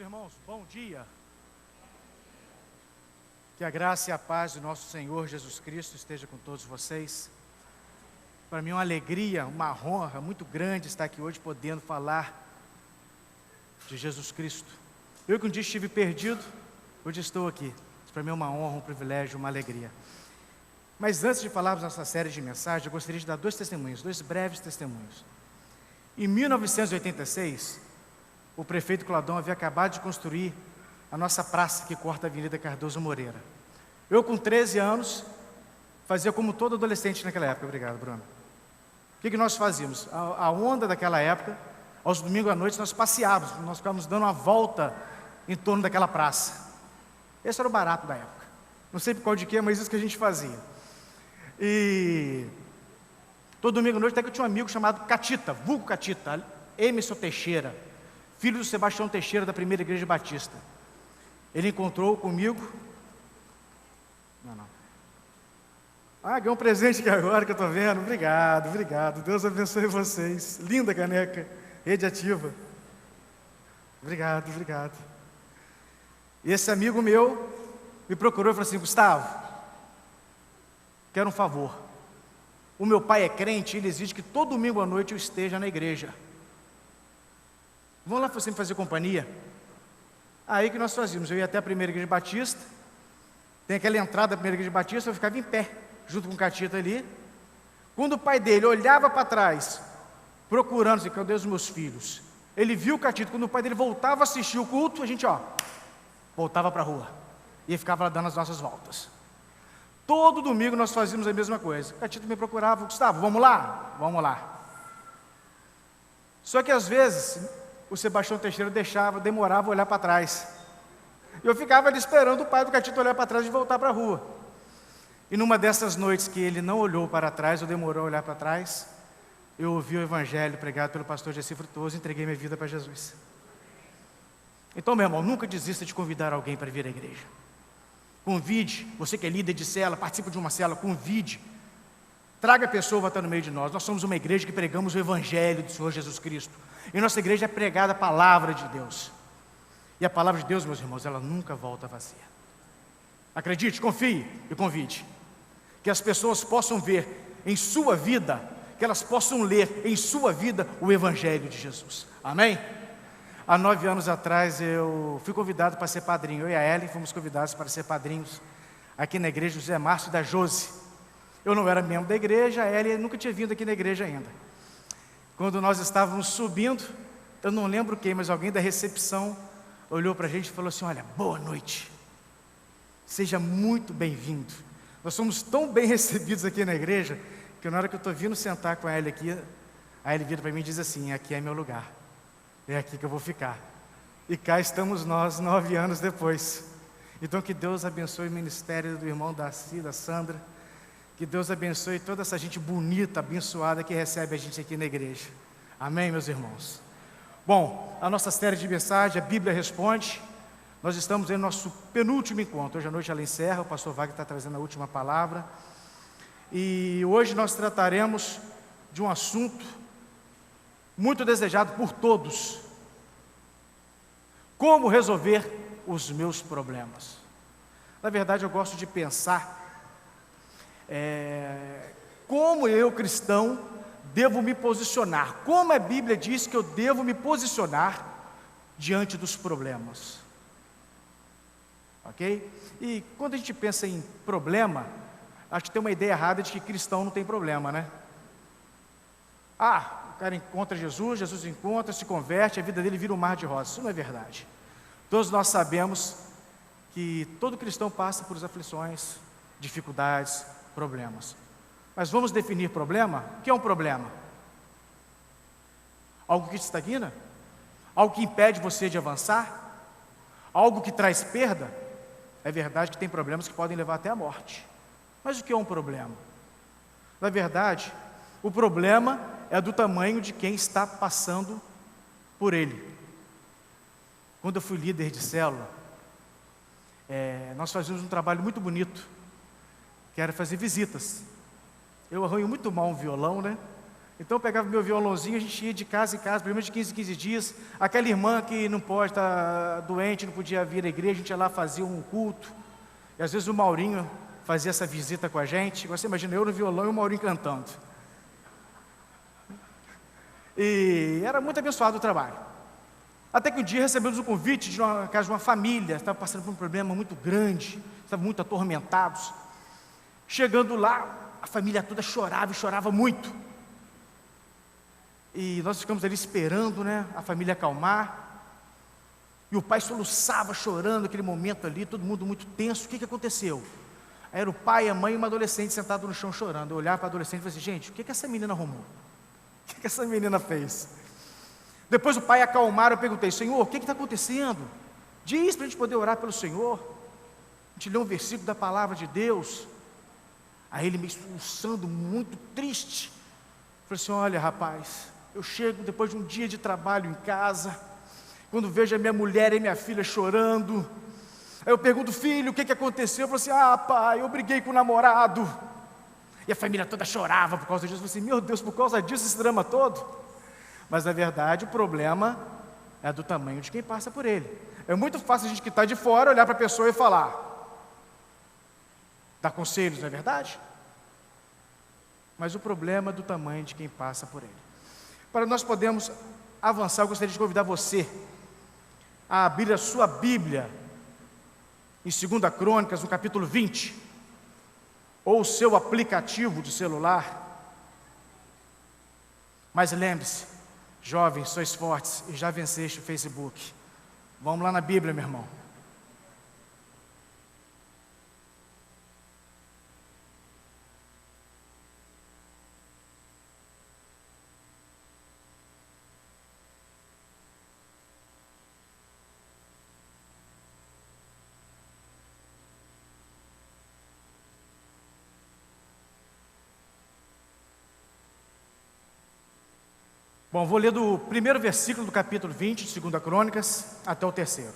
irmãos, bom dia. Que a graça e a paz do nosso Senhor Jesus Cristo esteja com todos vocês. Para mim é uma alegria, uma honra muito grande estar aqui hoje podendo falar de Jesus Cristo. Eu que um dia estive perdido, hoje estou aqui. Isso para mim é uma honra, um privilégio, uma alegria. Mas antes de falarmos nessa série de mensagens, eu gostaria de dar dois testemunhos, dois breves testemunhos. Em 1986, o prefeito Cladão havia acabado de construir a nossa praça que corta a Avenida Cardoso Moreira. Eu, com 13 anos, fazia como todo adolescente naquela época. Obrigado, Bruno. O que nós fazíamos? A onda daquela época, aos domingos à noite, nós passeávamos, nós ficávamos dando uma volta em torno daquela praça. Esse era o barato da época. Não sei por causa de quê, mas isso que a gente fazia. E todo domingo à noite, até que eu tinha um amigo chamado Catita, vulgo Catita, Emerson Teixeira, filho do Sebastião Teixeira, da Primeira Igreja Batista. Ele encontrou comigo. Ganhei um presente aqui agora que eu estou vendo. Obrigado, obrigado. Deus abençoe vocês. Linda caneca, Rede Ativa. Obrigado, obrigado. E esse amigo meu me procurou e falou assim: Gustavo, quero um favor. O meu pai é crente e ele exige que todo domingo à noite eu esteja na igreja. Vamos lá você me fazer companhia? Aí que nós fazíamos, eu ia até a Primeira Igreja Batista, tem aquela entrada da Primeira Igreja Batista, eu ficava em pé, junto com o Catita ali. Quando o pai dele olhava para trás, procurando, assim, cadê os meus filhos? Ele viu o Catita, quando o pai dele voltava a assistir o culto, a gente, voltava para a rua, e ficava lá dando as nossas voltas. Todo domingo nós fazíamos a mesma coisa. O Catita me procurava: Gustavo, vamos lá? Vamos lá. Só que às vezes o Sebastião Teixeira demorava a olhar para trás. Eu ficava ali esperando o pai do Catita olhar para trás e voltar para a rua. E numa dessas noites que ele não olhou para trás, ou demorou a olhar para trás, eu ouvi o evangelho pregado pelo pastor Gessi Frutuoso e entreguei minha vida para Jesus. Então, meu irmão, nunca desista de convidar alguém para vir à igreja. Convide, você que é líder de célula, participa de uma célula, convide. Traga a pessoa para estar no meio de nós. Nós somos uma igreja que pregamos o evangelho do Senhor Jesus Cristo. E nossa igreja é pregada a palavra de Deus. E a palavra de Deus, meus irmãos, ela nunca volta vazia. Acredite, confie e convide. Que as pessoas possam ver em sua vida, que elas possam ler em sua vida o evangelho de Jesus. Amém? Há 9 anos atrás eu fui convidado para ser padrinho. Eu e a Ellen fomos convidados para ser padrinhos aqui na igreja José Márcio da Josi. Eu não era membro da igreja, a Ellen nunca tinha vindo aqui na igreja ainda. Quando nós estávamos subindo, eu não lembro quem, mas alguém da recepção olhou para a gente e falou assim: olha, boa noite, seja muito bem-vindo. Nós somos tão bem recebidos aqui na igreja, que na hora que eu estou vindo sentar com a Ellen aqui, a Ellen vira para mim e diz assim: aqui é meu lugar, é aqui que eu vou ficar. E cá estamos nós, 9 anos depois. Então que Deus abençoe o ministério do irmão Darcy, da Sandra. Que Deus abençoe toda essa gente bonita, abençoada que recebe a gente aqui na igreja. Amém, meus irmãos? Bom, a nossa série de mensagens, a Bíblia Responde. Nós estamos em nosso penúltimo encontro. Hoje à noite ela encerra, o pastor Wagner está trazendo a última palavra. E hoje nós trataremos de um assunto muito desejado por todos: como resolver os meus problemas. Na verdade, eu gosto de pensar como eu, cristão, devo me posicionar, como a Bíblia diz que eu devo me posicionar diante dos problemas. Ok? E quando a gente pensa em problema, acho que tem uma ideia errada de que cristão não tem problema, né? O cara encontra Jesus, Jesus encontra, se converte, a vida dele vira um mar de rosas. Isso não é verdade. Todos nós sabemos que todo cristão passa por aflições, dificuldades, problemas. Mas vamos definir problema? O que é um problema? Algo que te estagna? Algo que impede você de avançar? Algo que traz perda? É verdade que tem problemas que podem levar até a morte. Mas o que é um problema? Na verdade, o problema é do tamanho de quem está passando por ele. Quando eu fui líder de célula, nós fazíamos um trabalho muito bonito, que era fazer visitas. Eu arranho muito mal um violão, né? Então eu pegava meu violãozinho, a gente ia de casa em casa, pelo menos de 15 em 15 dias. Aquela irmã que não pode estar doente, não podia vir à igreja, a gente ia lá fazer um culto. E às vezes o Maurinho fazia essa visita com a gente. Você imagina eu no violão e o Maurinho cantando. E era muito abençoado o trabalho. Até que um dia recebemos um convite de uma casa de uma família, estava passando por um problema muito grande, estavam muito atormentados. Chegando lá, a família toda chorava e chorava muito. E nós ficamos ali esperando, a família acalmar. E o pai soluçava, chorando naquele momento ali, todo mundo muito tenso. O que aconteceu? Aí era o pai, a mãe e uma adolescente sentado no chão chorando. Eu olhava para a adolescente e falei assim, gente, o que essa menina arrumou? O que essa menina fez? Depois o pai acalmaram, eu perguntei, Senhor, o que está acontecendo? Diz para a gente poder orar pelo Senhor. A gente lê um versículo da palavra de Deus. Aí ele me expulsando, muito triste. Falei assim, olha rapaz, eu chego depois de um dia de trabalho em casa, quando vejo a minha mulher e minha filha chorando, aí eu pergunto, filho, o que aconteceu? Eu falo assim, pai, eu briguei com o namorado. E a família toda chorava por causa disso. Eu falei assim, meu Deus, por causa disso, esse drama todo? Mas na verdade o problema é do tamanho de quem passa por ele. É muito fácil a gente que está de fora olhar para a pessoa e falar, dar conselhos, não é verdade? Mas o problema é do tamanho de quem passa por ele. Para nós podermos avançar, eu gostaria de convidar você a abrir a sua Bíblia em 2 Crônicas, no capítulo 20, ou o seu aplicativo de celular. Mas lembre-se, jovens, sois fortes e já venceste o Facebook. Vamos lá na Bíblia, meu irmão. Bom, vou ler do primeiro versículo do capítulo 20, de 2 Crônicas, até o terceiro.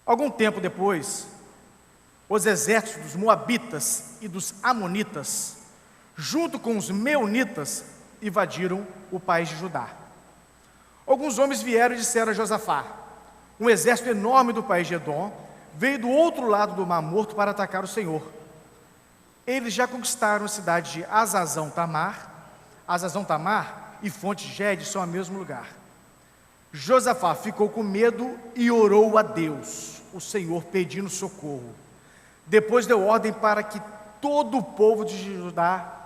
Algum tempo depois, os exércitos dos Moabitas e dos Amonitas, junto com os Meunitas, invadiram o país de Judá. Alguns homens vieram e disseram a Josafá, um exército enorme do país de Edom, veio do outro lado do Mar Morto para atacar o Senhor. Eles já conquistaram a cidade de Azazão-Tamar e Fonte-Gede são ao mesmo lugar. Josafá ficou com medo e orou a Deus, o Senhor, pedindo socorro. Depois deu ordem para que todo o povo de Judá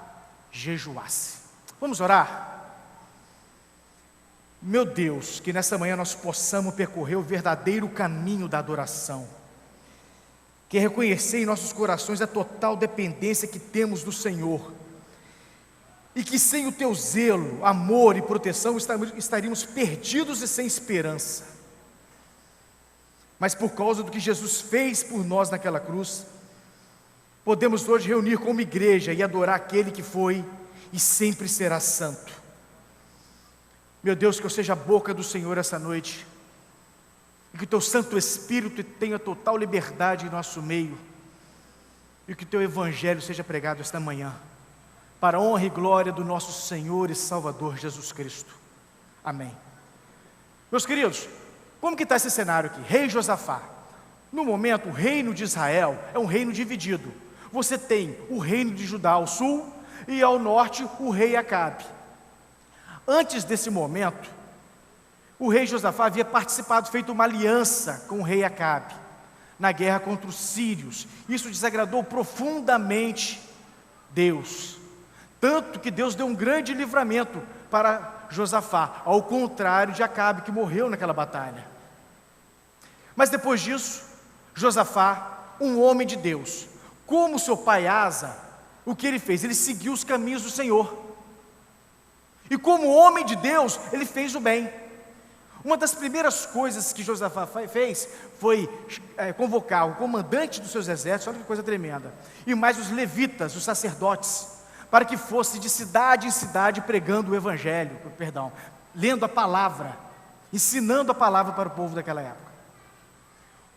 jejuasse. Vamos orar? Meu Deus, que nessa manhã nós possamos percorrer o verdadeiro caminho da adoração, que é reconhecer em nossos corações a total dependência que temos do Senhor, e que sem o Teu zelo, amor e proteção estaríamos perdidos e sem esperança. Mas por causa do que Jesus fez por nós naquela cruz, podemos hoje reunir como igreja e adorar aquele que foi e sempre será santo. Meu Deus, que eu seja a boca do Senhor essa noite, e que o Teu Santo Espírito tenha total liberdade em nosso meio, e que o Teu Evangelho seja pregado esta manhã, para a honra e glória do nosso Senhor e Salvador Jesus Cristo. Amém. Meus queridos, como que está esse cenário aqui? Rei Josafá. No momento, o reino de Israel é um reino dividido. Você tem o reino de Judá ao sul, e ao norte o rei Acabe. Antes desse momento, o rei Josafá havia participado, feito uma aliança com o rei Acabe, na guerra contra os sírios. Isso desagradou profundamente Deus, tanto que Deus deu um grande livramento para Josafá, ao contrário de Acabe, que morreu naquela batalha. Mas depois disso, Josafá, um homem de Deus, como seu pai Asa, o que ele fez? Ele seguiu os caminhos do Senhor, e como homem de Deus, ele fez o bem. Uma das primeiras coisas que Josafá fez foi convocar o comandante dos seus exércitos, olha que coisa tremenda, e mais os levitas, os sacerdotes, para que fosse de cidade em cidade pregando o evangelho, lendo a palavra, ensinando a palavra para o povo daquela época.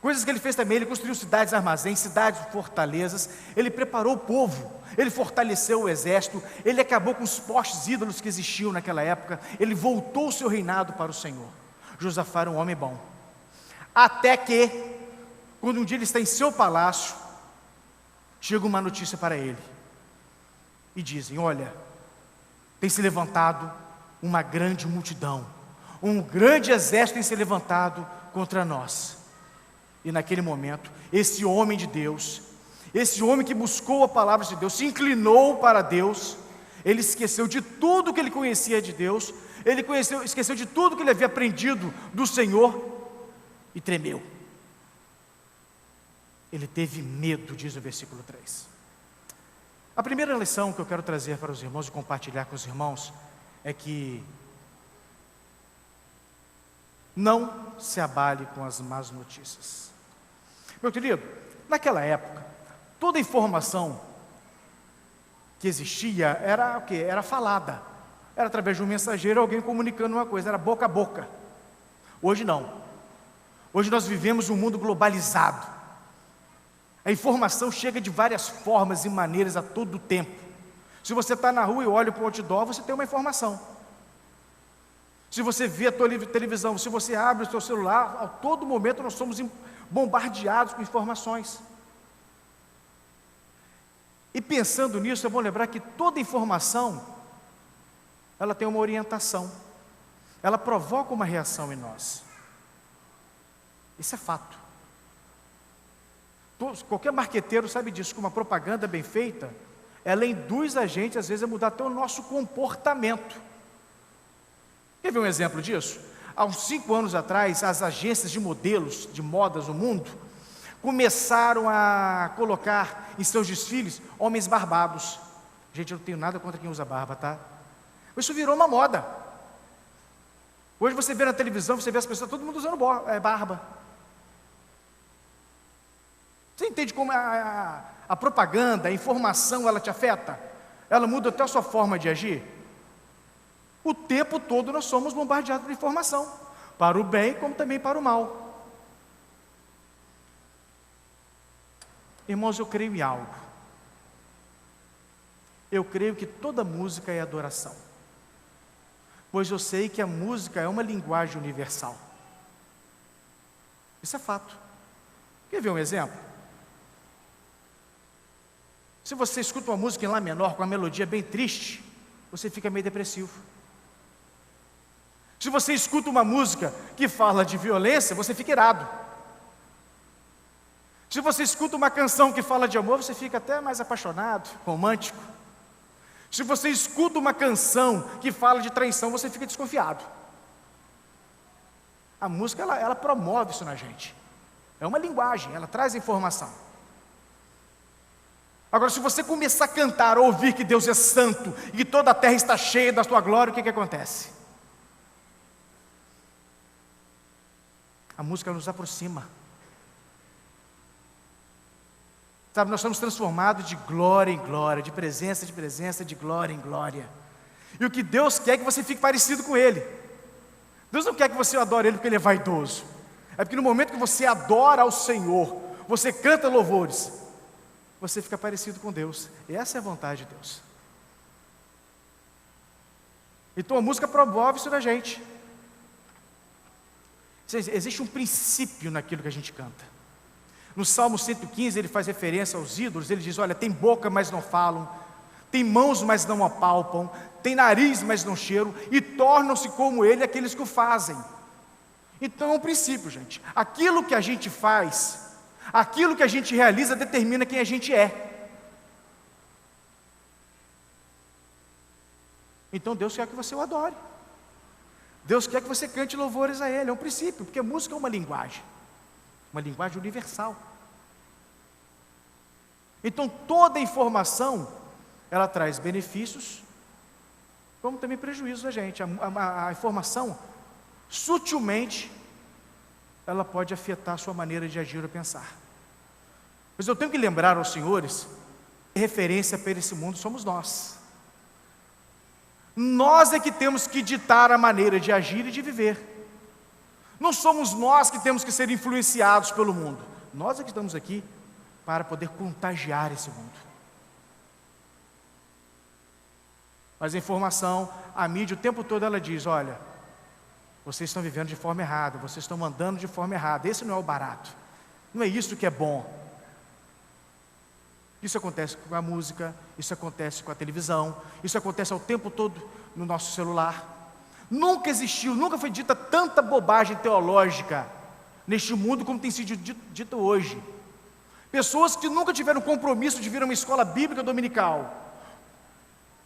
Coisas que ele fez também: ele construiu cidades armazéns, cidades fortalezas, ele preparou o povo, ele fortaleceu o exército, ele acabou com os postes ídolos que existiam naquela época, ele voltou o seu reinado para o Senhor. Josafá era um homem bom, até que, quando um dia ele está em seu palácio, chega uma notícia para ele, e dizem: olha, tem se levantado uma grande multidão, um grande exército tem se levantado contra nós. E naquele momento, esse homem de Deus, esse homem que buscou a palavra de Deus, se inclinou para Deus, ele esqueceu de tudo que ele conhecia de Deus, esqueceu de tudo que ele havia aprendido do Senhor, e tremeu. Ele teve medo, diz o versículo 3. A primeira lição que eu quero trazer para os irmãos e compartilhar com os irmãos é que não se abale com as más notícias. Meu querido, naquela época, toda informação que existia era o quê? Era falada. Era através de um mensageiro, alguém comunicando uma coisa, era boca a boca. Hoje não. Hoje nós vivemos um mundo globalizado. A informação chega de várias formas e maneiras a todo tempo. Se você está na rua e olha para o outdoor, você tem uma informação. Se você vê a tua televisão, se você abre o seu celular, a todo momento nós somos bombardeados com informações. E pensando nisso, é bom lembrar que toda informação, ela tem uma orientação, ela provoca uma reação em nós. Isso é fato. Qualquer marqueteiro sabe disso, que uma propaganda bem feita, ela induz a gente, às vezes, a mudar até o nosso comportamento. Quer ver um exemplo disso? Há uns 5 anos atrás, as agências de modelos de modas no mundo começaram a colocar em seus desfiles homens barbados. Gente, eu não tenho nada contra quem usa barba, tá? Mas isso virou uma moda. Hoje você vê na televisão, você vê as pessoas, todo mundo usando barba. Você entende como a propaganda, a informação, ela te afeta? Ela muda até a sua forma de agir? O tempo todo nós somos bombardeados por informação, para o bem como também para o mal. Irmãos, eu creio em algo. Eu creio que toda música é adoração, pois eu sei que a música é uma linguagem universal. Isso é fato. Quer ver um exemplo? Se você escuta uma música em Lá menor, com uma melodia bem triste, você fica meio depressivo. Se você escuta uma música que fala de violência, você fica irado. Se você escuta uma canção que fala de amor, você fica até mais apaixonado, romântico. Se você escuta uma canção que fala de traição, você fica desconfiado. A música, ela promove isso na gente. É uma linguagem, ela traz informação. Agora, se você começar a cantar, ouvir que Deus é santo e que toda a terra está cheia da sua glória, o que acontece? A música nos aproxima. Sabe, nós somos transformados de glória em glória, de presença, de glória em glória. E o que Deus quer é que você fique parecido com Ele. Deus não quer que você adore Ele porque Ele é vaidoso. É porque no momento que você adora ao Senhor, você canta louvores, você fica parecido com Deus. E essa é a vontade de Deus. Então a música promove isso na gente. Existe um princípio naquilo que a gente canta. No Salmo 115 ele faz referência aos ídolos. Ele diz: olha, tem boca, mas não falam, tem mãos, mas não apalpam, tem nariz, mas não cheiram, e tornam-se como ele aqueles que o fazem. Então é um princípio, gente. Aquilo que a gente faz, aquilo que a gente realiza, determina quem a gente é. Então Deus quer que você o adore. Deus quer que você cante louvores a Ele. É um princípio, porque a música é uma linguagem universal. Então toda informação, ela traz benefícios, como também prejuízos a gente. A informação, sutilmente, ela pode afetar a sua maneira de agir ou pensar. Mas eu tenho que lembrar aos senhores, referência para esse mundo somos nós. Nós é que temos que ditar a maneira de agir e de viver. Não somos nós que temos que ser influenciados pelo mundo. Nós é que estamos aqui para poder contagiar esse mundo. Mas a informação, a mídia o tempo todo ela diz, olha, vocês estão vivendo de forma errada, vocês estão andando de forma errada, esse não é o barato, não é isso que é bom. Isso acontece com a música, isso acontece com a televisão, isso acontece ao tempo todo no nosso celular. Nunca existiu, nunca foi dita tanta bobagem teológica neste mundo como tem sido dito hoje. Pessoas que nunca tiveram compromisso de vir a uma escola bíblica dominical,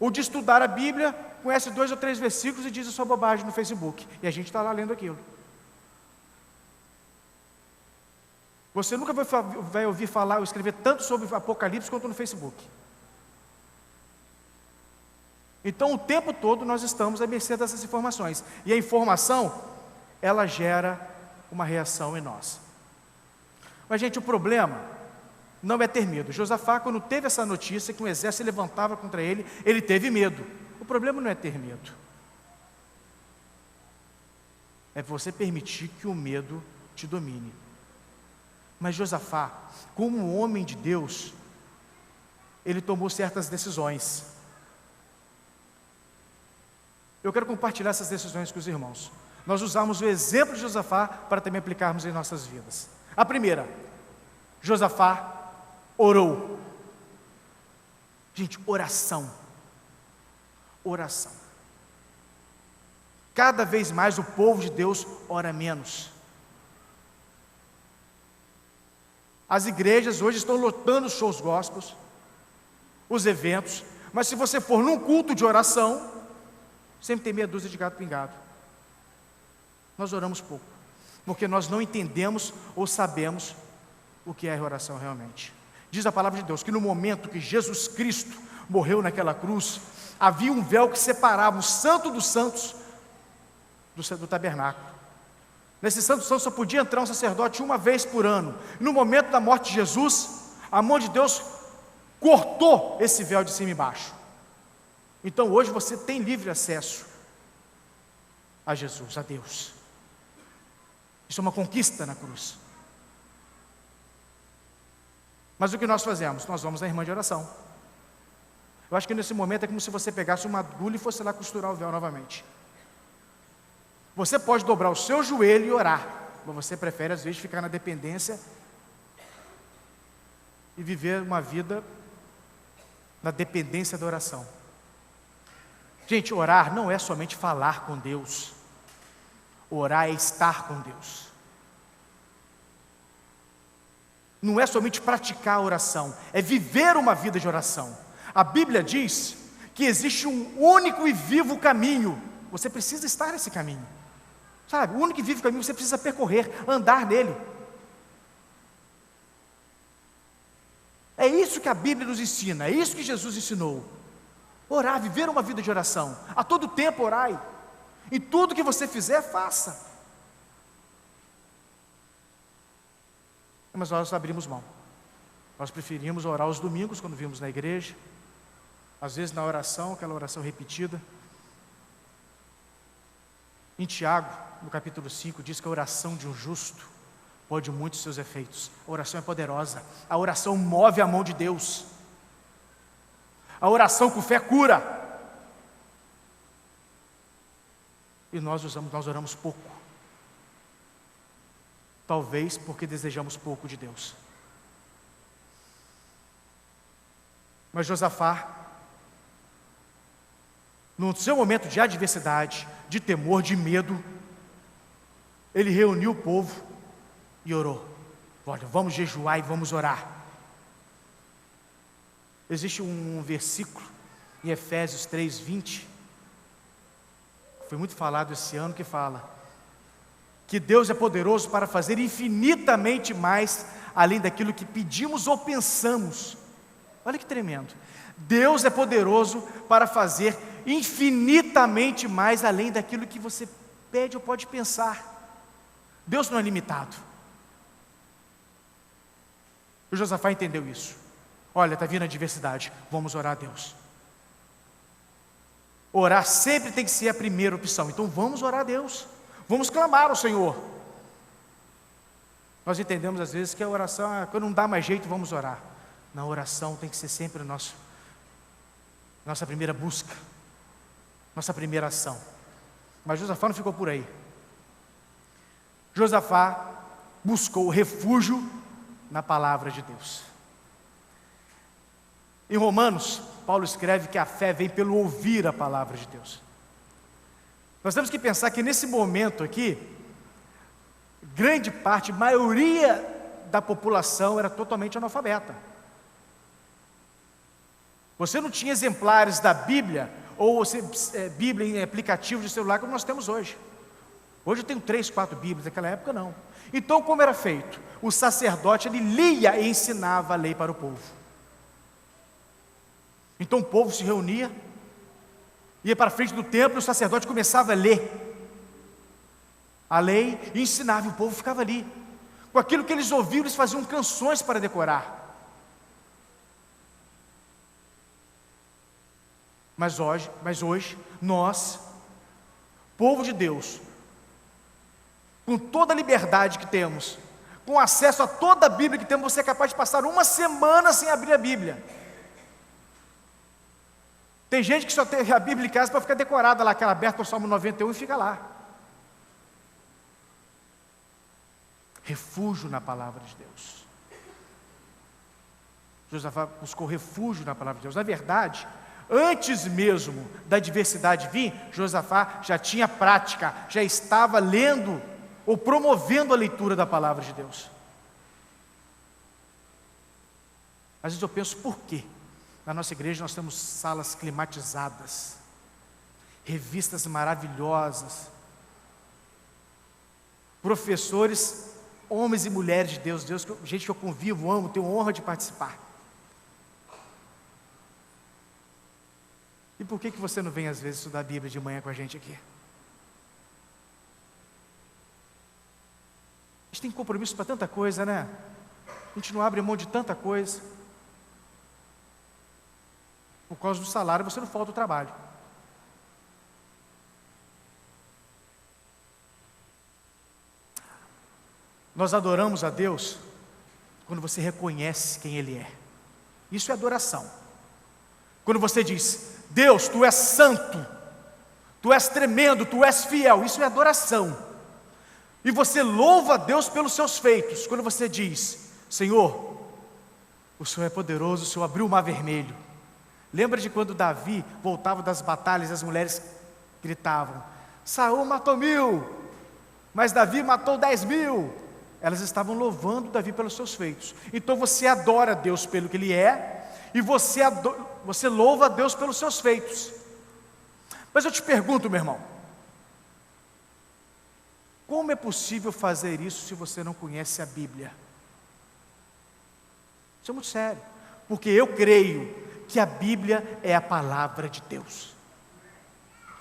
ou de estudar a Bíblia, conhece 2 ou 3 versículos e diz a sua bobagem no Facebook, e a gente está lá lendo aquilo. Você nunca vai ouvir falar ou escrever tanto sobre Apocalipse quanto no Facebook. Então, o tempo todo nós estamos à mercê dessas informações. E a informação, ela gera uma reação em nós. Mas, gente, o problema não é ter medo. Josafá, quando teve essa notícia que um exército se levantava contra ele, ele teve medo. O problema não é ter medo. É você permitir que o medo te domine. Mas Josafá, como um homem de Deus, ele tomou certas decisões. Eu quero compartilhar essas decisões com os irmãos. Nós usamos o exemplo de Josafá para também aplicarmos em nossas vidas. A primeira, Josafá orou. Gente, oração. Oração. Cada vez mais o povo de Deus ora menos. As igrejas hoje estão lotando os shows gospels, os eventos, mas se você for num culto de oração, sempre tem meia dúzia de gato pingado. Nós oramos pouco, porque nós não entendemos ou sabemos o que é a oração realmente. Diz a palavra de Deus que no momento que Jesus Cristo morreu naquela cruz, havia um véu que separava o santo dos santos do tabernáculo. Nesse santo só podia entrar um sacerdote uma vez por ano. No momento da morte de Jesus, a mão de Deus cortou esse véu de cima e baixo. Então hoje você tem livre acesso a Jesus, a Deus. Isso é uma conquista na cruz. Mas o que nós fazemos? Nós vamos na irmã de oração. Eu acho que nesse momento é como se você pegasse uma agulha e fosse lá costurar o véu novamente. Você pode dobrar o seu joelho e orar, mas você prefere às vezes ficar na dependência e viver uma vida na dependência da oração. Gente, orar não é somente falar com Deus. Orar é estar com Deus. Não é somente praticar a oração, é viver uma vida de oração. A Bíblia diz que existe um único e vivo caminho. Você precisa estar nesse caminho. Sabe, o único e vivo caminho você precisa percorrer, andar nele. É isso que a Bíblia nos ensina, é isso que Jesus ensinou. Orar, viver uma vida de oração. A todo tempo orai. Em tudo que você fizer, faça. Mas nós abrimos mão. Nós preferimos orar aos domingos, quando vimos na igreja. Às vezes na oração, aquela oração repetida. Em Tiago, no capítulo 5, diz que a oração de um justo pode muitos seus efeitos. A oração é poderosa. A oração move a mão de Deus. A oração com fé cura. E nós oramos pouco. Talvez porque desejamos pouco de Deus. Mas Josafá, no seu momento de adversidade, de temor, de medo, ele reuniu o povo e orou. Olha, vamos jejuar e vamos orar. Existe um versículo em Efésios 3:20, foi muito falado esse ano, que fala que Deus é poderoso para fazer infinitamente mais além daquilo que pedimos ou pensamos. Olha que tremendo. Deus é poderoso para fazer infinitamente mais além daquilo que você pede ou pode pensar. Deus não é limitado. O Josafá entendeu isso. Olha, está vindo a adversidade, vamos orar a Deus. Orar sempre tem que ser a primeira opção. Então vamos orar a Deus, vamos clamar ao Senhor. Nós entendemos às vezes que a oração, quando não dá mais jeito, vamos orar. Na oração tem que ser sempre nossa primeira busca, nossa primeira ação. Mas Josafá não ficou por aí. Josafá buscou refúgio na palavra de Deus. Em Romanos, Paulo escreve que a fé vem pelo ouvir a palavra de Deus. Nós temos que pensar que nesse momento aqui, grande parte, maioria da população era totalmente analfabeta. Você não tinha exemplares da Bíblia, ou Bíblia em aplicativo de celular como nós temos hoje. Hoje eu tenho 3, 4 Bíblias, naquela época não. Então como era feito? O sacerdote, ele lia e ensinava a lei para o povo. Então o povo se reunia, ia para frente do templo, e o sacerdote começava a ler a lei e ensinava, e o povo ficava ali. Com aquilo que eles ouviam, eles faziam canções para decorar. Mas hoje, nós, povo de Deus, com toda a liberdade que temos, com acesso a toda a Bíblia que temos, você é capaz de passar uma semana sem abrir a Bíblia. Tem gente que só tem a Bíblia em casa para ficar decorada lá, aquela aberta no Salmo 91 e fica lá. Refúgio na palavra de Deus. Josafá buscou refúgio na palavra de Deus. Na verdade, antes mesmo da adversidade vir, Josafá já tinha prática, já estava lendo ou promovendo a leitura da palavra de Deus. Às vezes eu penso, por quê? Na nossa igreja nós temos salas climatizadas, revistas maravilhosas, professores, homens e mulheres de Deus, gente que eu convivo, amo, tenho honra de participar. E por que você não vem às vezes estudar a Bíblia de manhã com a gente aqui? A gente tem compromisso para tanta coisa, né? A gente não abre mão de tanta coisa. Por causa do salário, você não falta o trabalho. Nós adoramos a Deus quando você reconhece quem Ele é. Isso é adoração. Quando você diz, Deus, Tu és santo, Tu és tremendo, Tu és fiel, isso é adoração. E você louva a Deus pelos seus feitos. Quando você diz, Senhor, o Senhor é poderoso, o Senhor abriu o mar vermelho. Lembra de quando Davi voltava das batalhas, as mulheres gritavam, Saul matou 1000, mas Davi matou 10.000. Elas estavam louvando Davi pelos seus feitos. Então você adora Deus pelo que Ele é, e você louva a Deus pelos seus feitos. Mas eu te pergunto, meu irmão, como é possível fazer isso se você não conhece a Bíblia? Isso é muito sério, porque eu creio que a Bíblia é a palavra de Deus.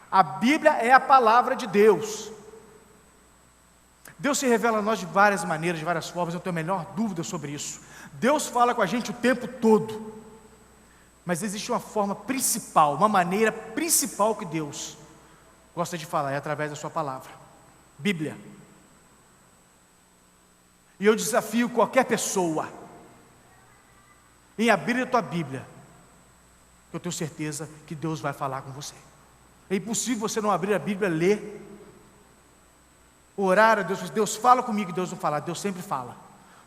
A Bíblia é a palavra de Deus. Deus se revela a nós de várias maneiras, de várias formas, eu não tenho a menor dúvida sobre isso. Deus fala com a gente o tempo todo. Mas existe uma forma principal, uma maneira principal que Deus gosta de falar, é através da sua palavra. Bíblia. E eu desafio qualquer pessoa em abrir a tua Bíblia. Eu tenho certeza que Deus vai falar com você. É impossível você não abrir a Bíblia, ler, orar a Deus, Deus fala comigo e Deus não fala, Deus sempre fala.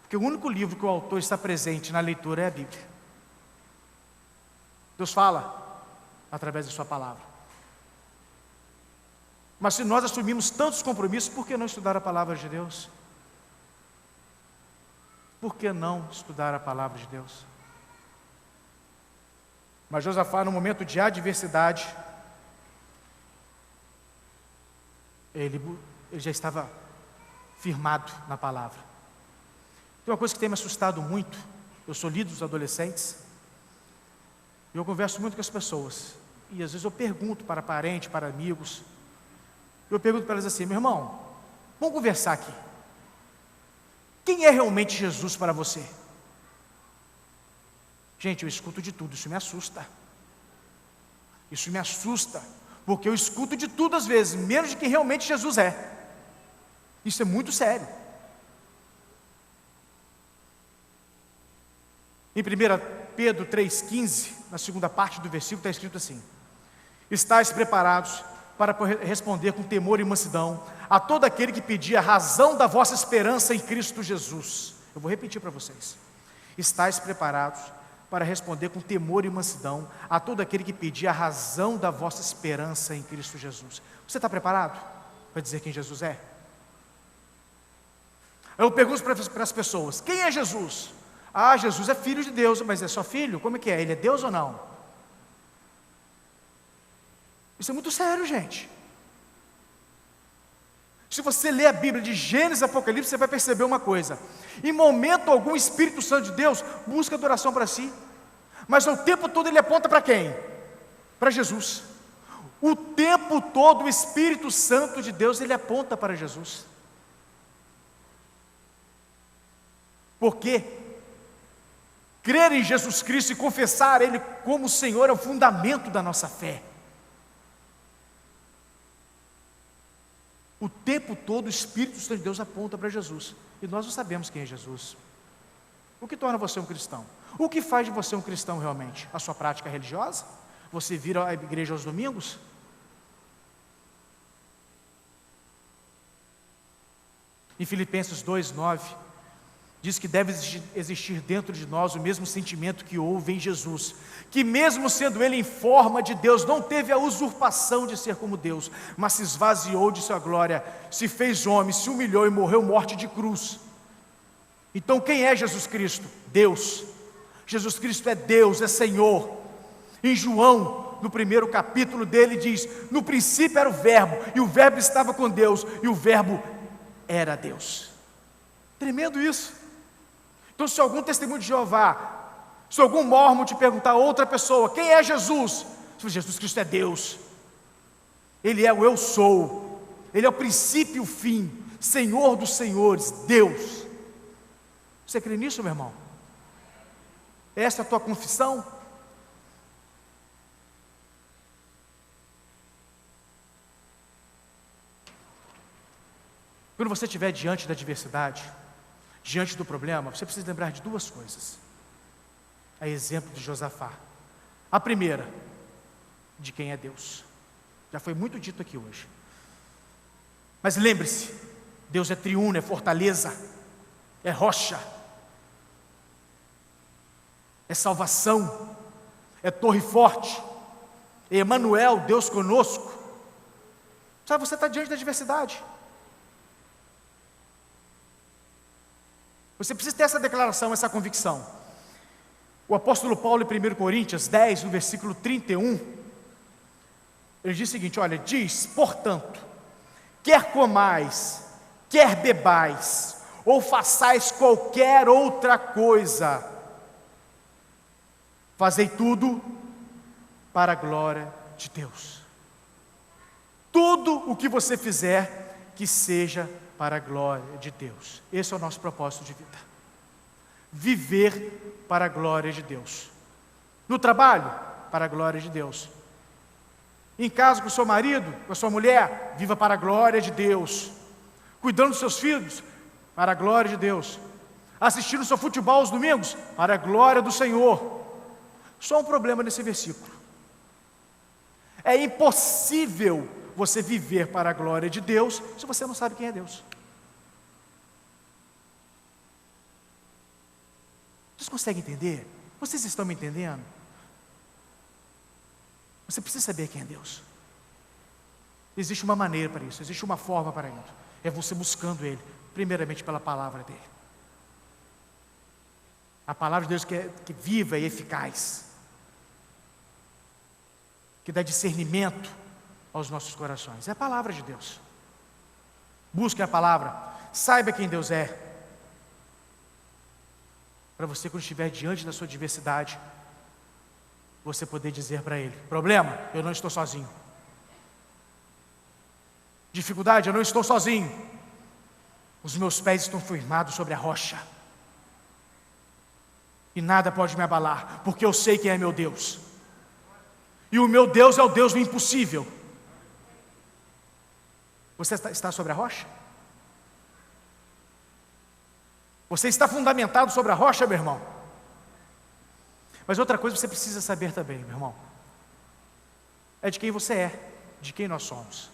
Porque o único livro que o autor está presente na leitura é a Bíblia. Deus fala através da sua palavra. Mas se nós assumimos tantos compromissos, por que não estudar a palavra de Deus? Por que não estudar a palavra de Deus? Mas Josafá, no momento de adversidade, ele já estava firmado na palavra. Tem uma coisa que tem me assustado muito, eu sou líder dos adolescentes, e eu converso muito com as pessoas, e às vezes eu pergunto para parentes, para amigos, eu pergunto para elas assim, meu irmão, vamos conversar aqui, quem é realmente Jesus para você? Gente, eu escuto de tudo, isso me assusta, porque eu escuto de tudo às vezes, menos de quem realmente Jesus é. Isso é muito sério. Em 1 Pedro 3,15, na segunda parte do versículo, está escrito assim: estáis preparados para responder com temor e mansidão a todo aquele que pedir a razão da vossa esperança em Cristo Jesus. Eu vou repetir para vocês: estáis preparados para responder com temor e mansidão a todo aquele que pedir a razão da vossa esperança em Cristo Jesus. Você está preparado para dizer quem Jesus é? Eu pergunto para as pessoas: quem é Jesus? Ah, Jesus é filho de Deus. Mas é só filho? Como é que é? Ele é Deus ou não? Isso é muito sério, gente. Se você ler a Bíblia de Gênesis a Apocalipse, você vai perceber uma coisa: em momento algum o Espírito Santo de Deus busca adoração para si, mas o tempo todo ele aponta para quem? Para Jesus. O tempo todo o Espírito Santo de Deus ele aponta para Jesus. Porque crer em Jesus Cristo e confessar Ele como Senhor é o fundamento da nossa fé. O tempo todo o Espírito Santo de Deus aponta para Jesus. E nós não sabemos quem é Jesus. O que torna você um cristão? O que faz de você um cristão realmente? A sua prática religiosa? Você vir à igreja aos domingos? Em Filipenses 2,9 diz que deve existir dentro de nós o mesmo sentimento que houve em Jesus, que mesmo sendo Ele em forma de Deus, não teve a usurpação de ser como Deus, mas se esvaziou de sua glória, se fez homem, se humilhou e morreu morte de cruz. Então quem é Jesus Cristo? Deus. Jesus Cristo é Deus, é Senhor. Em João, no primeiro capítulo dele diz: no princípio era o Verbo, e o Verbo estava com Deus, e o Verbo era Deus. Tremendo isso. Então, se algum testemunho de Jeová, se algum mórmon te perguntar a outra pessoa: quem é Jesus? Jesus Cristo é Deus. Ele é o eu sou. Ele é o princípio e o fim, Senhor dos senhores, Deus. Você crê nisso, meu irmão? Essa é a tua confissão? Quando você estiver diante da adversidade, diante do problema, você precisa lembrar de duas coisas. A exemplo de Josafá. A primeira, de quem é Deus. Já foi muito dito aqui hoje. Mas lembre-se, Deus é triuno, é fortaleza, é rocha, é salvação, é torre forte, é Emanuel, Deus conosco. Sabe, você está diante da adversidade. Você precisa ter essa declaração, essa convicção. O apóstolo Paulo em 1 Coríntios 10, no versículo 31, ele diz o seguinte: olha, diz, portanto, quer comais, quer bebais, ou façais qualquer outra coisa, fazei tudo para a glória de Deus. Tudo o que você fizer, que seja para a glória de Deus. Esse é o nosso propósito de vida. Viver para a glória de Deus. No trabalho, para a glória de Deus. Em casa com o seu marido, com a sua mulher, viva para a glória de Deus. Cuidando dos seus filhos, para a glória de Deus. Assistindo o seu futebol aos domingos, para a glória do Senhor. Só um problema nesse versículo. É impossível você viver para a glória de Deus se você não sabe quem é Deus. Vocês conseguem entender? Vocês estão me entendendo? Você precisa saber quem é Deus. Existe uma maneira para isso, existe uma forma para isso. É você buscando Ele, primeiramente pela palavra dEle. A palavra de Deus que é viva e eficaz, que dá discernimento aos nossos corações. É a palavra de Deus. Busque a palavra, saiba quem Deus é, para você, quando estiver diante da sua adversidade, você poder dizer para Ele: problema, eu não estou sozinho. Dificuldade, eu não estou sozinho. Os meus pés estão firmados sobre a rocha, e nada pode me abalar, porque eu sei quem é meu Deus, e o meu Deus é o Deus do impossível. Você está sobre a rocha? Você está fundamentado sobre a rocha, meu irmão? Mas outra coisa você precisa saber também, meu irmão, é de quem você é, de quem nós somos.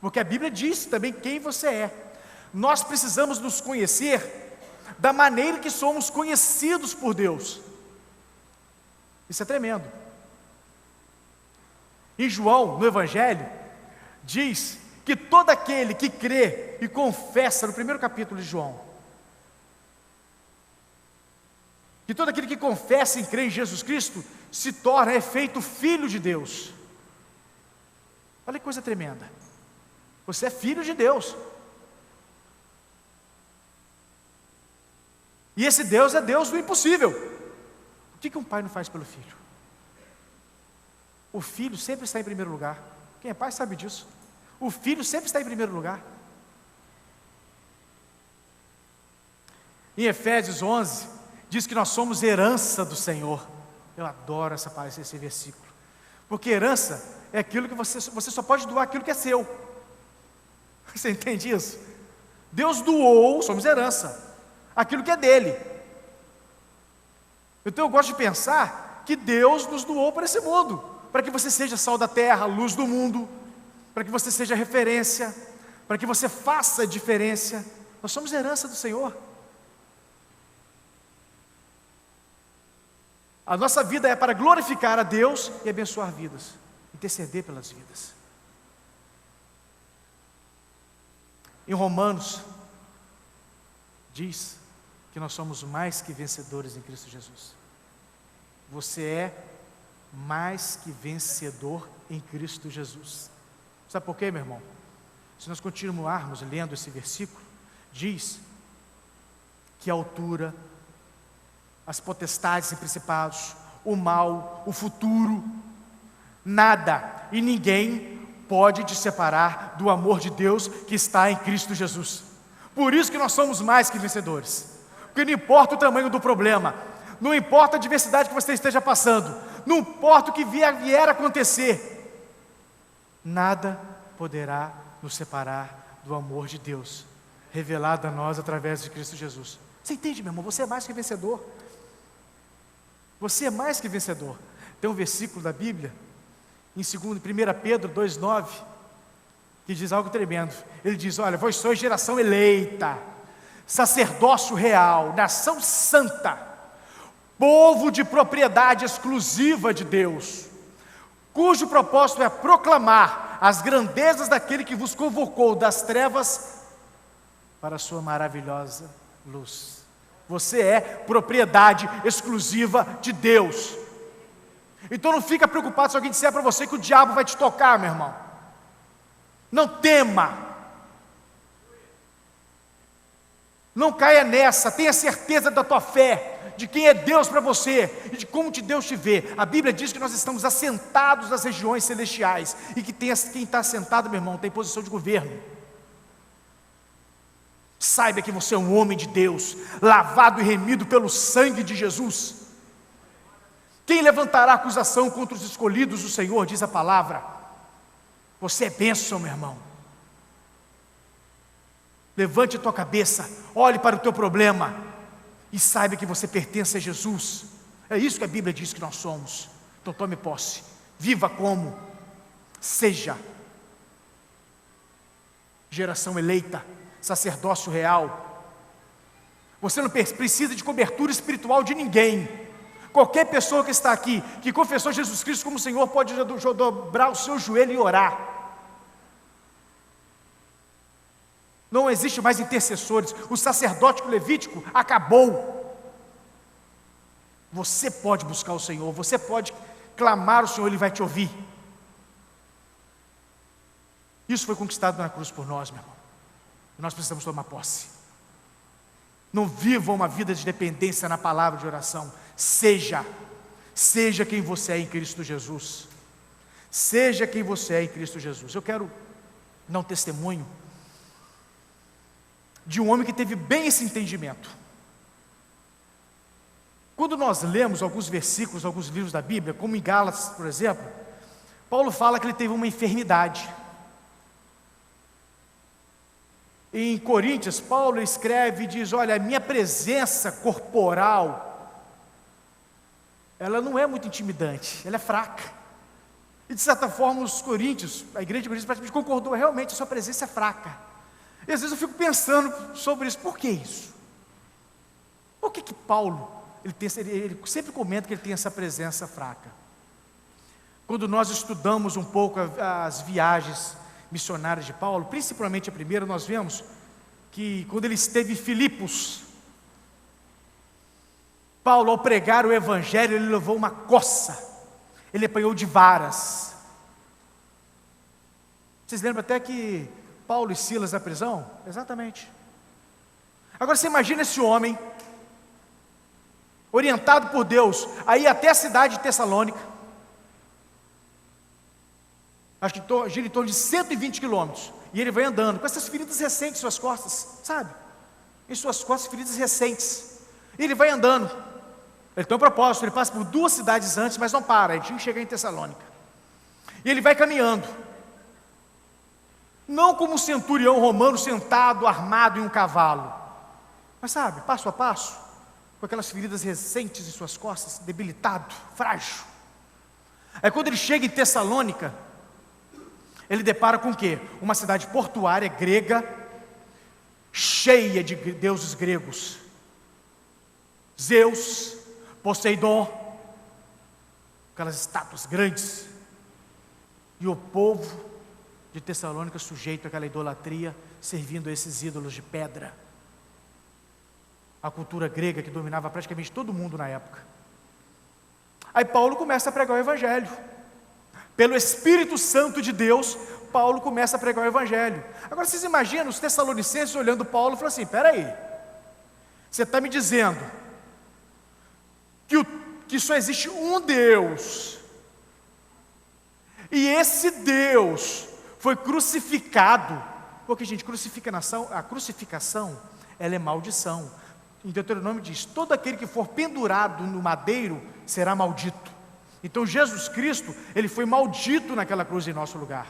Porque a Bíblia diz também quem você é. Nós precisamos nos conhecer da maneira que somos conhecidos por Deus. Isso é tremendo. Em João, no Evangelho, diz que todo aquele que crê e confessa, no primeiro capítulo de João, que todo aquele que confessa e crê em Jesus Cristo se torna, é feito filho de Deus. Olha que coisa tremenda. Você é filho de Deus. E esse Deus é Deus do impossível. O que um pai não faz pelo filho? O filho sempre está em primeiro lugar. Quem é pai sabe disso. O filho sempre está em primeiro lugar. Em Efésios 11, diz que nós somos herança do Senhor. Eu adoro esse versículo. Porque herança é aquilo que você só pode doar aquilo que é seu. Você entende isso? Deus doou, somos herança, aquilo que é dele. Então eu gosto de pensar que Deus nos doou para esse mundo, para que você seja sal da terra, luz do mundo, para que você seja referência, para que você faça diferença. Nós somos herança do Senhor. A nossa vida é para glorificar a Deus e abençoar vidas, interceder pelas vidas. Em Romanos, diz que nós somos mais que vencedores em Cristo Jesus. Você é mais que vencedor em Cristo Jesus. Sabe por quê, meu irmão? Se nós continuarmos lendo esse versículo, diz que a altura, as potestades e principados, o mal, o futuro, nada e ninguém pode te separar do amor de Deus que está em Cristo Jesus. Por isso que nós somos mais que vencedores. Porque não importa o tamanho do problema, não importa a adversidade que você esteja passando, não importa o que vier a acontecer, nada poderá nos separar do amor de Deus, revelado a nós através de Cristo Jesus. Você entende, meu irmão? Você é mais que vencedor. Você é mais que vencedor. Tem um versículo da Bíblia, em 1 Pedro 2,9, que diz algo tremendo. Ele diz: olha, vós sois geração eleita, sacerdócio real, nação santa, povo de propriedade exclusiva de Deus, cujo propósito é proclamar as grandezas daquele que vos convocou das trevas para a sua maravilhosa luz. Você é propriedade exclusiva de Deus. Então não fica preocupado se alguém disser para você que o diabo vai te tocar, meu irmão. Não tema. Não caia nessa. Tenha certeza da tua fé, de quem é Deus para você e de como Deus te vê. A Bíblia diz que nós estamos assentados nas regiões celestiais e que quem está assentado, meu irmão, tem posição de governo. Saiba que você é um homem de Deus, lavado e remido pelo sangue de Jesus. Quem levantará acusação contra os escolhidos do Senhor, diz a palavra. Você é bênção, meu irmão. Levante a tua cabeça, olhe para o teu problema e saiba que você pertence a Jesus. É isso que a Bíblia diz que nós somos. Então tome posse, viva como, seja geração eleita, sacerdócio real. Você não precisa de cobertura espiritual de ninguém. Qualquer pessoa que está aqui, que confessou Jesus Cristo como Senhor, pode dobrar o seu joelho e orar. Não existe mais intercessores. O sacerdótico levítico acabou. Você pode buscar o Senhor, você pode clamar o Senhor, Ele vai te ouvir. Isso foi conquistado na cruz por nós, meu irmão. E nós precisamos tomar posse. Não viva uma vida de dependência na palavra de oração. Seja quem você é em Cristo Jesus. Seja quem você é em Cristo Jesus. Eu quero dar um testemunho de um homem que teve bem esse entendimento. Quando nós lemos alguns versículos, alguns livros da Bíblia, como em Gálatas, por exemplo, Paulo fala que ele teve uma enfermidade. Em Coríntios, Paulo escreve e diz: olha, a minha presença corporal ela não é muito intimidante, ela é fraca. E de certa forma os coríntios, a igreja de Coríntios praticamente concordou, realmente a sua presença é fraca. E às vezes eu fico pensando sobre isso, por que isso? Por que Paulo, ele sempre comenta que ele tem essa presença fraca? Quando nós estudamos um pouco as viagens missionárias de Paulo, principalmente a primeira, nós vemos que quando ele esteve em Filipos, Paulo, ao pregar o evangelho, ele levou uma coça, ele apanhou de varas. Vocês lembram até que Paulo e Silas na prisão? Exatamente. Agora você imagina esse homem, orientado por Deus, a ir até a cidade de Tessalônica, acho que gira em torno de 120 quilômetros, e ele vai andando, com essas feridas recentes em suas costas, sabe? Em suas costas, feridas recentes, e ele vai andando. Ele tem um propósito, ele passa por 2 cidades antes, mas não para, ele tinha que chegar em Tessalônica. E ele vai caminhando, não como um centurião romano sentado, armado em um cavalo, mas sabe, passo a passo, com aquelas feridas recentes em suas costas, debilitado, frágil. Aí quando ele chega em Tessalônica, ele depara com o quê? Uma cidade portuária grega, cheia de deuses gregos, Zeus, Poseidon, aquelas estátuas grandes, e o povo de Tessalônica sujeito àquela idolatria, servindo a esses ídolos de pedra. A cultura grega que dominava praticamente todo mundo na época. Aí Paulo começa a pregar o evangelho. Pelo Espírito Santo de Deus, Paulo começa a pregar o evangelho. Agora vocês imaginam os tessalonicenses olhando Paulo e falando assim: espera aí, você está me dizendo que só existe um Deus, e esse Deus foi crucificado, porque gente, a crucificação, ela é maldição. Em Deuteronômio diz: todo aquele que for pendurado no madeiro será maldito. Então Jesus Cristo, ele foi maldito naquela cruz em nosso lugar.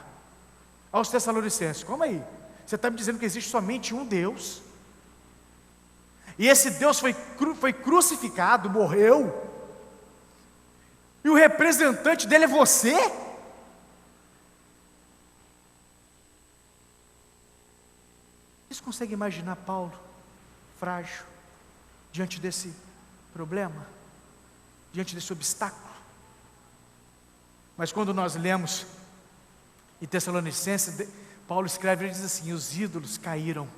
Aos Tessalonicenses: como aí? Você está me dizendo que existe somente um Deus? E esse Deus foi crucificado, morreu, e o representante dele é você? Vocês conseguem imaginar Paulo, frágil, diante desse problema, diante desse obstáculo? Mas quando nós lemos em Tessalonicenses, Paulo escreve, ele diz assim: os ídolos caíram.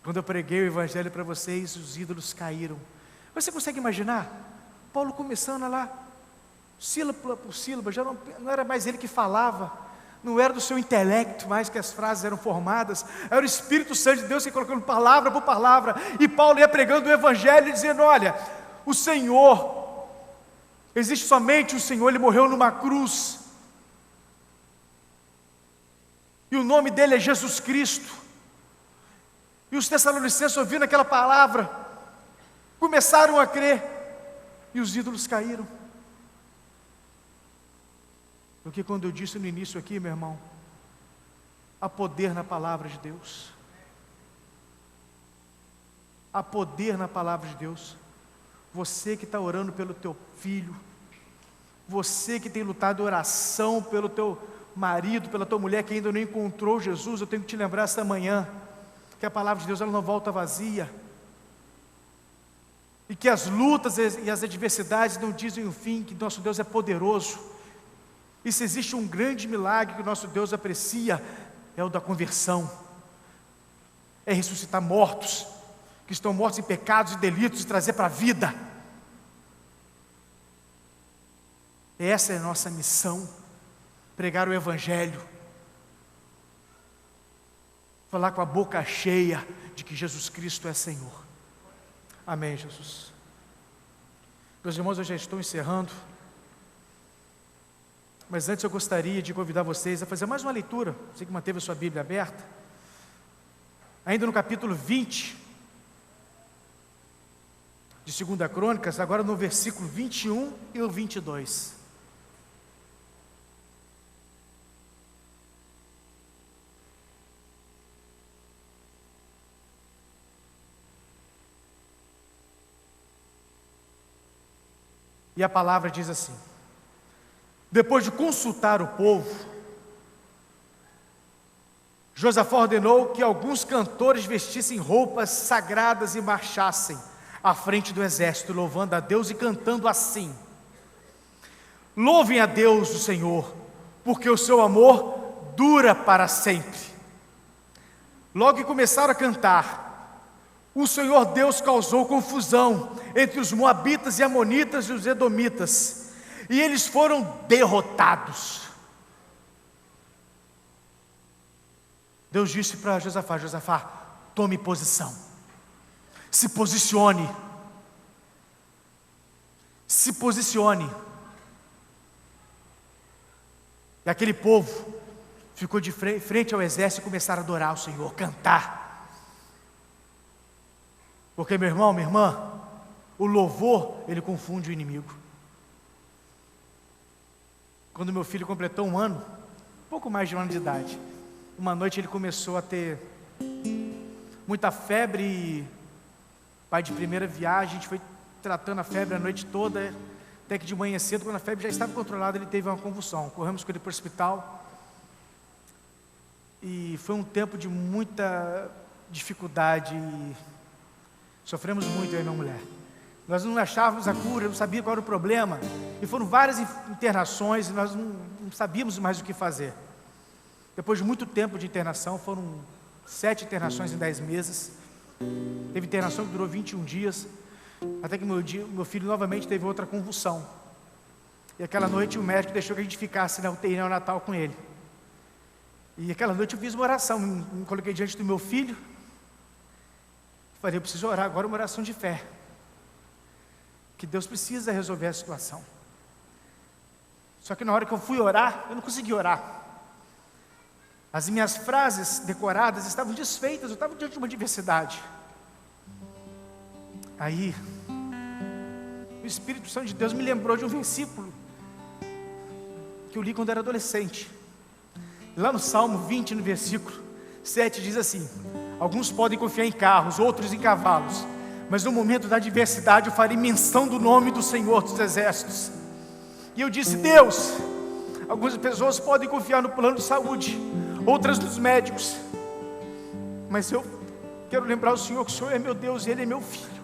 Quando eu preguei o evangelho para vocês, os ídolos caíram. Você consegue imaginar? Paulo começando lá, sílaba por sílaba, já não era mais ele que falava, não era do seu intelecto mais que as frases eram formadas, era o Espírito Santo de Deus que ia colocando palavra por palavra, e Paulo ia pregando o evangelho e dizendo: olha, o Senhor, existe somente o Senhor, Ele morreu numa cruz, e o nome dele é Jesus Cristo. E os tessalonicenses, ouvindo aquela palavra, começaram a crer, e os ídolos caíram. Porque quando eu disse no início aqui, meu irmão, há poder na palavra de Deus. Há poder na palavra de Deus. Você que está orando pelo teu filho, você que tem lutado em oração pelo teu marido, pela tua mulher que ainda não encontrou Jesus, eu tenho que te lembrar esta manhã, que a palavra de Deus ela não volta vazia, e que as lutas e as adversidades não dizem o fim, que nosso Deus é poderoso. E se existe um grande milagre que o nosso Deus aprecia, é o da conversão, é ressuscitar mortos, que estão mortos em pecados e delitos, e trazer para a vida. Essa é a nossa missão, pregar o evangelho, falar com a boca cheia de que Jesus Cristo é Senhor. Amém, Jesus. Meus irmãos, eu já estou encerrando, mas antes eu gostaria de convidar vocês a fazer mais uma leitura. Você que manteve a sua Bíblia aberta, ainda no capítulo 20 de 2 Crônicas, agora no versículo 21 e o 22. E E a palavra diz assim: depois de consultar o povo, Josafá ordenou que alguns cantores vestissem roupas sagradas e marchassem à frente do exército, louvando a Deus e cantando assim: louvem a Deus, o Senhor, porque o seu amor dura para sempre. Logo que começaram a cantar, o Senhor Deus causou confusão entre os moabitas e amonitas e os edomitas, e eles foram derrotados. Deus disse para Josafá: Josafá, tome posição, se posicione, se posicione. E aquele povo ficou de frente ao exército e começaram a adorar o Senhor, cantar. Porque, meu irmão, minha irmã, o louvor, ele confunde o inimigo. Quando meu filho completou 1 ano, pouco mais de 1 ano de idade, uma noite ele começou a ter muita febre, e pai de primeira viagem, a gente foi tratando a febre a noite toda, até que de manhã cedo, quando a febre já estava controlada, ele teve uma convulsão. Corremos com ele para o hospital, e foi um tempo de muita dificuldade, e sofremos muito, eu e minha mulher. Nós não achávamos a cura, não sabíamos qual era o problema, e foram várias internações, e nós não sabíamos mais o que fazer. Depois de muito tempo de internação, foram 7 internações em 10 meses, teve internação que durou 21 dias, até que meu filho novamente teve outra convulsão, e aquela noite o médico deixou que a gente ficasse na UTI neonatal com ele, e aquela noite eu fiz uma oração, me coloquei diante do meu filho, falei: eu preciso orar agora, uma oração de fé, que Deus precisa resolver a situação. Só que na hora que eu fui orar, eu não consegui orar. As minhas frases decoradas estavam desfeitas, eu estava diante de uma adversidade. Aí, o Espírito Santo de Deus me lembrou de um versículo que eu li quando era adolescente. Lá no Salmo 20, no versículo 7, diz assim: alguns podem confiar em carros, outros em cavalos, mas no momento da adversidade eu farei menção do nome do Senhor dos Exércitos. E eu disse: Deus, algumas pessoas podem confiar no plano de saúde, outras nos médicos, mas eu quero lembrar o Senhor que o Senhor é meu Deus e Ele é meu filho.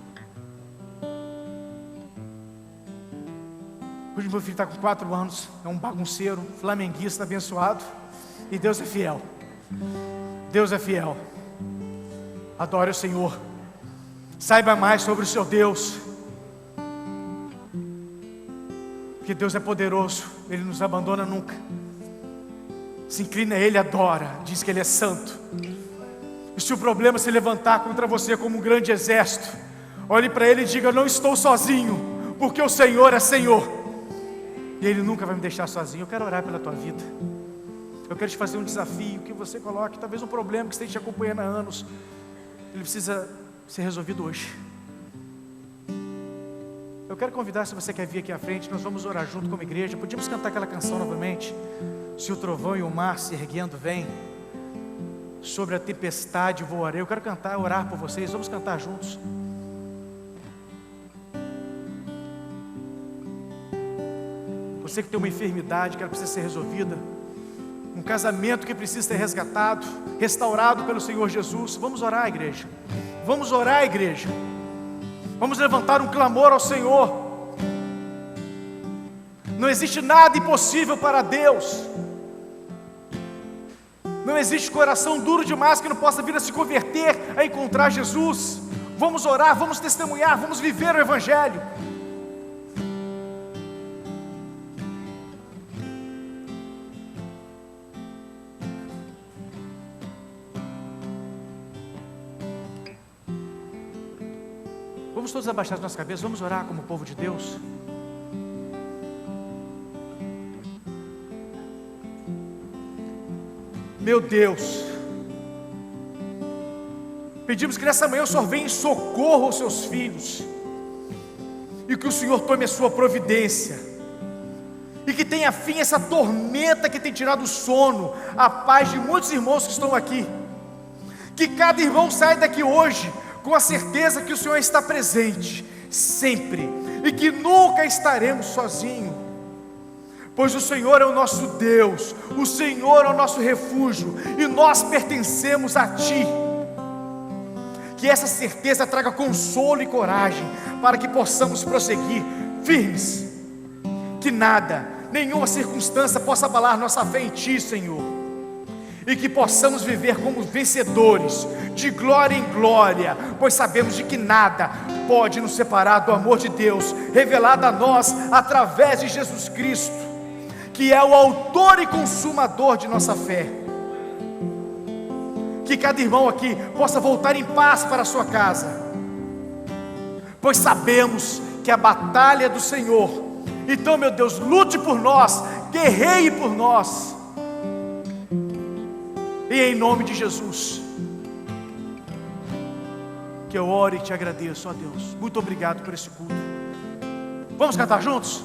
Hoje meu filho está com 4 anos, é um bagunceiro, flamenguista abençoado, e Deus é fiel. Deus é fiel. Adore o Senhor, saiba mais sobre o seu Deus, porque Deus é poderoso, Ele não nos abandona nunca. Se inclina a Ele, adora, diz que Ele é santo. E se o problema se levantar contra você como um grande exército, olhe para Ele e diga: não estou sozinho, porque o Senhor é Senhor, e Ele nunca vai me deixar sozinho. Eu quero orar pela tua vida, eu quero te fazer um desafio, que você coloque talvez um problema que esteja te acompanhando há anos, ele precisa ser resolvido hoje. Eu quero convidar, se você quer vir aqui à frente, nós vamos orar junto como igreja. Podíamos cantar aquela canção novamente: se o trovão e o mar se erguendo vem, sobre a tempestade voarei. Eu quero cantar, orar por vocês, vamos cantar juntos. Você que tem uma enfermidade que ela precisa ser resolvida, um casamento que precisa ser resgatado, restaurado pelo Senhor Jesus, vamos orar, igreja. Vamos orar, igreja. Vamos levantar um clamor ao Senhor. Não existe nada impossível para Deus. Não existe coração duro demais que não possa vir a se converter, a encontrar Jesus. Vamos orar, vamos testemunhar, vamos viver o Evangelho. Vamos todos abaixar as nossas cabeças, vamos orar como povo de Deus. Meu Deus, pedimos que nessa manhã o Senhor venha em socorro aos seus filhos, e que o Senhor tome a sua providência, e que tenha fim essa tormenta que tem tirado o sono, a paz de muitos irmãos que estão aqui. Que cada irmão saia daqui hoje com a certeza que o Senhor está presente, sempre, e que nunca estaremos sozinhos, pois o Senhor é o nosso Deus, o Senhor é o nosso refúgio, e nós pertencemos a Ti. Que essa certeza traga consolo e coragem, para que possamos prosseguir firmes, que nada, nenhuma circunstância possa abalar nossa fé em Ti, Senhor, e que possamos viver como vencedores, de glória em glória, pois sabemos de que nada pode nos separar do amor de Deus, revelado a nós através de Jesus Cristo, que é o autor e consumador de nossa fé. Que cada irmão aqui possa voltar em paz para a sua casa, pois sabemos que a batalha é do Senhor. Então, meu Deus, lute por nós, guerreie por nós, e em nome de Jesus, que eu ore e te agradeço, ó Deus. Muito obrigado por esse culto. Vamos cantar juntos?